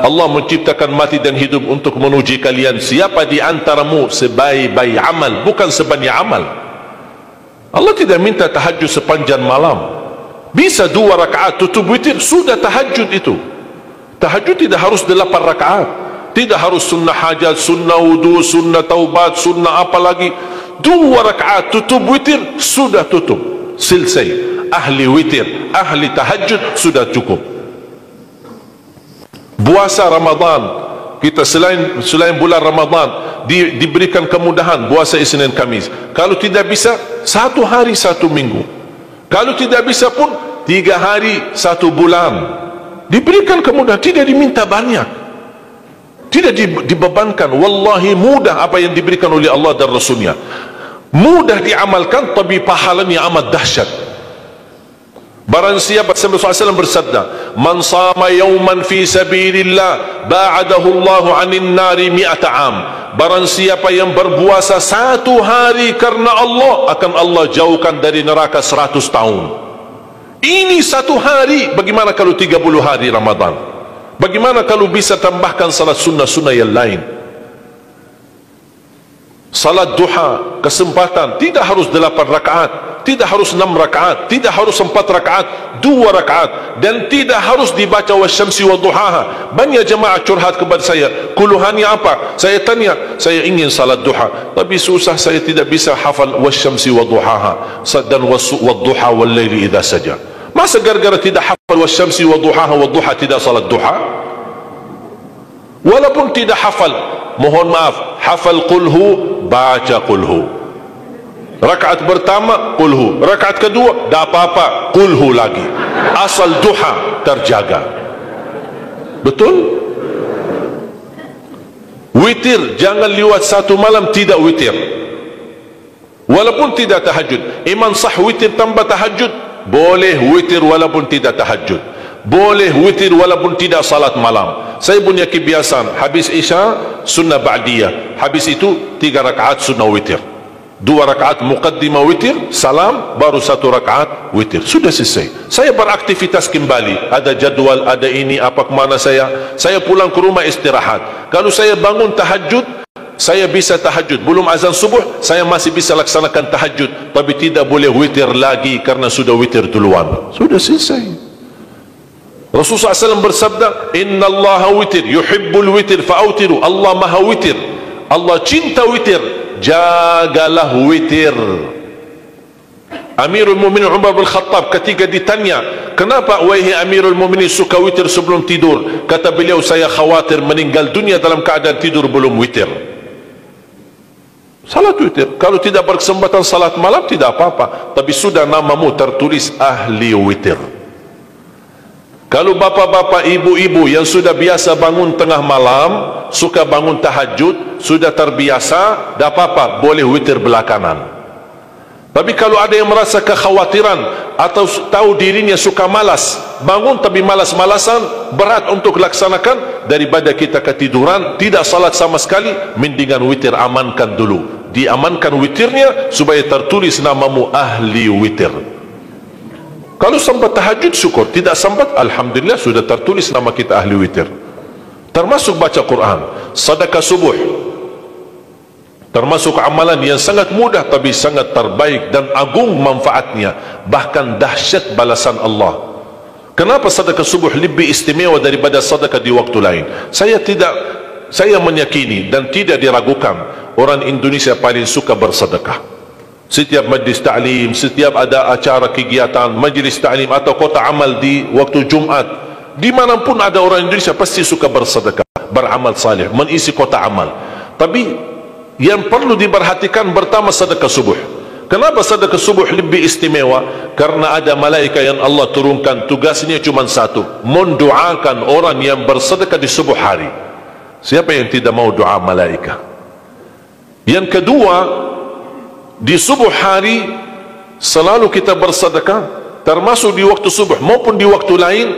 Allah menciptakan mati dan hidup untuk menuji kalian. Siapa di antaramu sebaik-baik amal, bukan sebanyak amal. Allah tidak minta tahajud sepanjang malam. Bisa 2 rakaat tutup witir, sudah tahajud itu. Tahajud tidak harus 8 rakaat, tidak harus sunnah hajat, sunnah wudu, sunnah taubat, sunnah apa lagi. 2 rakaat tutup witir, sudah tutup, selesai. Ahli witir, ahli tahajud sudah cukup. Puasa Ramadan, kita selain bulan Ramadan diberikan kemudahan puasa Isnin Kamis. Kalau tidak bisa 1 hari 1 minggu, kalau tidak bisa pun 3 hari 1 bulan. Diberikan kemudahan, tidak diminta banyak, tidak dibebankan. Wallahi mudah apa yang diberikan oleh Allah dan Rasulnya, mudah diamalkan, tapi pahalanya amat dahsyat. Barang siapa, Rasulullah SAW bersabda, man sama yawman fi sabilillah ba'adahu Allahu 'anil nari 100 am. Barang siapa yang berpuasa 1 hari karena Allah, akan Allah jauhkan dari neraka 100 tahun. Ini 1 hari. Bagaimana kalau 30 hari Ramadan? Bagaimana kalau bisa tambahkan salat sunnah-sunnah yang lain? Salat duha, kesempatan, tidak harus 8 rakaat, tidak harus 6 rakaat, tidak harus 4 rakaat, 2 rakaat, dan tidak harus dibaca wasyamsi wa duhaha. Banyak jemaah curhat kepada saya, keluhannya apa? Saya tanya, saya ingin salat duha, tapi susah, saya tidak bisa hafal wasyamsi wa duhaha dan wadduha wal laili idza saja. Masa gara-gara tidak hafal wasyamsi wa duhaha wa duha tidak salat duha? Walaupun tidak hafal, mohon maaf, hafal qulhu, baca qulhu. Rakaat pertama qulhu, rakaat kedua tak apa-apa, qulhu lagi. Asal duha terjaga. Betul? Witir jangan lewat 1 malam tidak witir. Walaupun tidak tahajud. Iman sah witir tambah tahajud, boleh witir walaupun tidak tahajud. Boleh witir walaupun tidak salat malam. Saya punya kebiasaan, habis isya sunnah ba'diyah, habis itu 3 rakaat sunnah witir, 2 rakaat muqaddimah witir, salam, baru 1 rakaat witir, sudah selesai. Saya beraktivitas kembali, ada jadwal, ada ini, apa kemana saya pulang ke rumah istirahat. Kalau saya bangun tahajud, saya bisa tahajud, belum azan subuh saya masih bisa laksanakan tahajud, tapi tidak boleh witir lagi karena sudah witir duluan, sudah selesai. Rasulullah SAW bersabda, Inna Allah witir, yuhibbul witir fa'autiru. Allah maha witir, Allah cinta witir, jagalah witir. Amirul Mu'minin Umar bin Khattab ketika ditanya, kenapa wahai Amirul Mu'minin suka witir sebelum tidur? Kata beliau, saya khawatir meninggal dunia dalam keadaan tidur belum witir. Salat witir, kalau tidak berkesempatan salat malam tidak apa-apa, tapi sudah namamu tertulis ahli witir. Kalau bapak-bapak, ibu-ibu yang sudah biasa bangun tengah malam, suka bangun tahajud, sudah terbiasa, tak apa-apa, boleh witir belakangan. Tapi kalau ada yang merasa kekhawatiran atau tahu dirinya suka malas, bangun tapi malas-malasan, berat untuk laksanakan, daripada kita ketiduran, tidak salat sama sekali, mendingan witir amankan dulu. Diamankan witirnya supaya tertulis namamu ahli witir. Kalau sempat tahajud syukur, tidak sempat alhamdulillah sudah tertulis nama kita ahli witir. Termasuk baca Quran, sedekah subuh, termasuk amalan yang sangat mudah tapi sangat terbaik dan agung manfaatnya, bahkan dahsyat balasan Allah. Kenapa sedekah subuh lebih istimewa daripada sedekah di waktu lain? Saya meyakini dan tidak diragukan, orang Indonesia paling suka bersedekah. Setiap majlis ta'lim, setiap ada acara kegiatan majlis ta'lim atau kota amal di waktu Jumat, dimanapun ada orang Indonesia pasti suka bersedekah, beramal saleh, mengisi kota amal. Tapi yang perlu diperhatikan pertama sedekah subuh. Kenapa sedekah subuh lebih istimewa? Karena ada malaikat yang Allah turunkan, tugasnya cuma satu, mendoakan orang yang bersedekah di subuh hari. Siapa yang tidak mau doa malaikat? Yang kedua, di subuh hari selalu kita bersedekah, termasuk di waktu subuh maupun di waktu lain.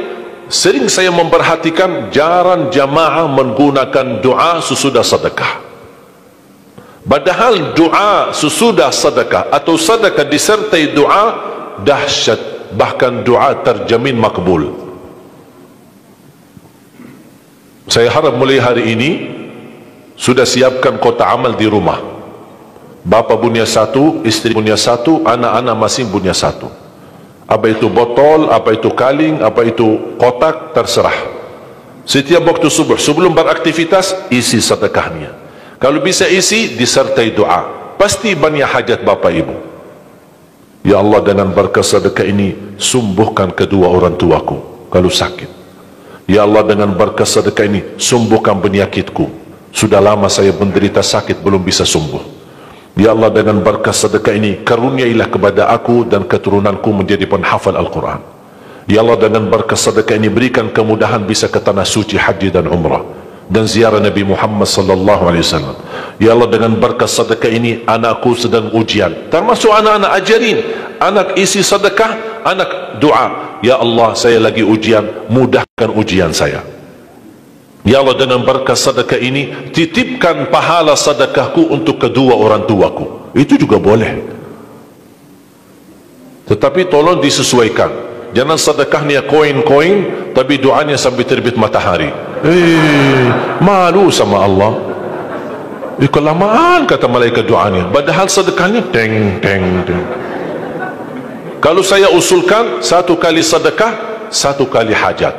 Sering saya memperhatikan jarang jamaah menggunakan doa sesudah sedekah. Padahal doa sesudah sedekah atau sedekah disertai doa dahsyat, bahkan doa terjamin makbul. Saya harap mulai hari ini sudah siapkan kotak amal di rumah. Bapa punya satu, istri punya satu, anak-anak masing punya satu. Apa itu botol, apa itu kaling, apa itu kotak, terserah. Setiap waktu subuh sebelum beraktivitas, isi sedekahnya. Kalau bisa isi disertai doa. Pasti banyak hajat bapa ibu. Ya Allah, dengan berkah sedekah ini sembuhkan kedua orang tuaku kalau sakit. Ya Allah, dengan berkah sedekah ini sembuhkan penyakitku. Sudah lama saya menderita sakit belum bisa sembuh. Ya Allah, dengan berkah sedekah ini karuniailah kepada aku dan keturunanku menjadi penghafal Al-Quran. Ya Allah, dengan berkah sedekah ini berikan kemudahan bisa ke tanah suci haji dan umrah dan ziarah Nabi Muhammad sallallahu alaihi wasallam. Ya Allah, dengan berkah sedekah ini anakku sedang ujian, termasuk anak-anak ajarin, anak isi sedekah, anak doa. Ya Allah, saya lagi ujian, mudahkan ujian saya. Ya Allah, dengan berkah sedekah ini titipkan pahala sedekahku untuk kedua orang tuaku. Itu juga boleh, tetapi tolong disesuaikan. Jangan sedekahnya koin-koin tapi doanya sampai terbit matahari. Malu sama Allah. Kelamaan kata malaikat doanya, padahal sedekahnya teng teng teng. Kalau saya usulkan, satu kali sedekah, satu kali hajat.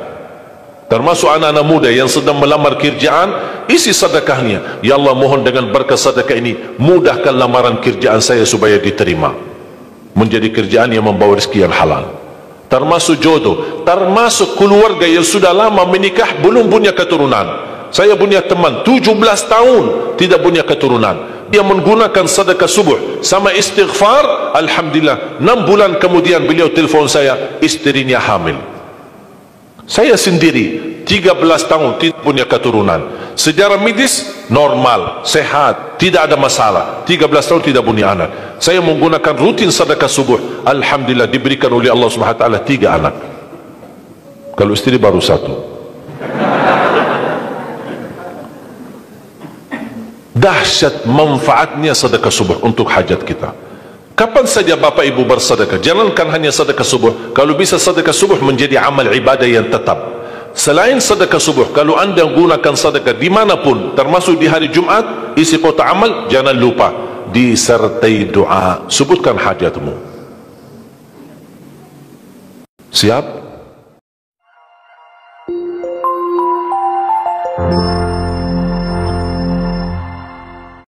Termasuk anak-anak muda yang sedang melamar kerjaan, isi sedekahnya. Ya Allah, mohon dengan berkah sedekah ini mudahkan lamaran kerjaan saya supaya diterima, menjadi kerjaan yang membawa rezeki yang halal. Termasuk jodoh, termasuk keluarga yang sudah lama menikah belum punya keturunan. Saya punya teman 17 tahun tidak punya keturunan. Dia menggunakan sedekah subuh sama istighfar, alhamdulillah 6 bulan kemudian beliau telefon saya, istrinya hamil. Saya sendiri 13 tahun tidak punya keturunan. Secara medis normal, sehat, tidak ada masalah. 13 tahun tidak punya anak. Saya menggunakan rutin sedekah subuh, alhamdulillah diberikan oleh Allah Subhanahu wa taala 3 anak. Kalau istri baru 1. Dahsyat manfaatnya sedekah subuh untuk hajat kita. Kapan saja bapak ibu bersedekah, jangankan hanya sedekah subuh. Kalau bisa sedekah subuh menjadi amal ibadah yang tetap. Selain sedekah subuh, kalau anda gunakan sedekah dimanapun, termasuk di hari Jumat, isi kotak amal, jangan lupa disertai doa. Sebutkan hajatmu. Siap?